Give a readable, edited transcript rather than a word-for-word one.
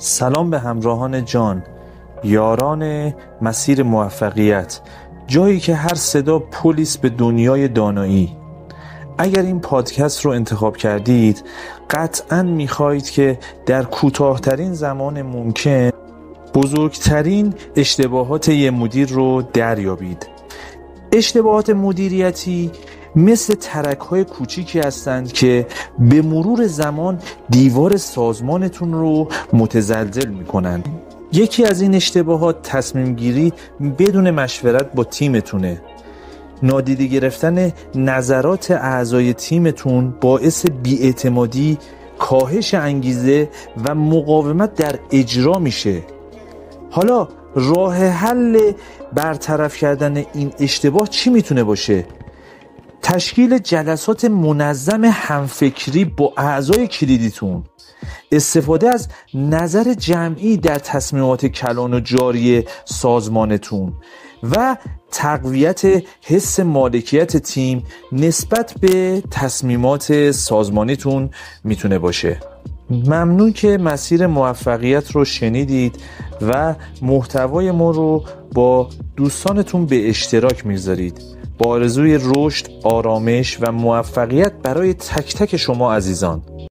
سلام به همراهان جان، یاران مسیر موفقیت، جایی که هر صدا پلیس به دنیای دانایی. اگر این پادکست رو انتخاب کردید قطعاً میخواهید که در کوتاه‌ترین زمان ممکن بزرگترین اشتباهات یه مدیر رو دریابید. اشتباهات مدیریتی مثل ترک‌های کوچیکی هستند که به مرور زمان دیوار سازمانتون رو متزلزل می‌کنند. یکی از این اشتباهات تصمیم گیری بدون مشورت با تیمتونه. نادیده گرفتن نظرات اعضای تیمتون باعث بی‌اعتمادی، کاهش انگیزه و مقاومت در اجرا میشه. حالا راه حل برطرف کردن این اشتباه چی میتونه باشه؟ تشکیل جلسات منظم همفکری با اعضای کلیدیتون، استفاده از نظر جمعی در تصمیمات کلان و جاری سازمانتون و تقویت حس مالکیت تیم نسبت به تصمیمات سازمانیتون میتونه باشه. ممنون که مسیر موفقیت رو شنیدید و محتوای ما رو با دوستانتون به اشتراک میذارید. با آرزوی رشد، آرامش و موفقیت برای تک تک شما عزیزان.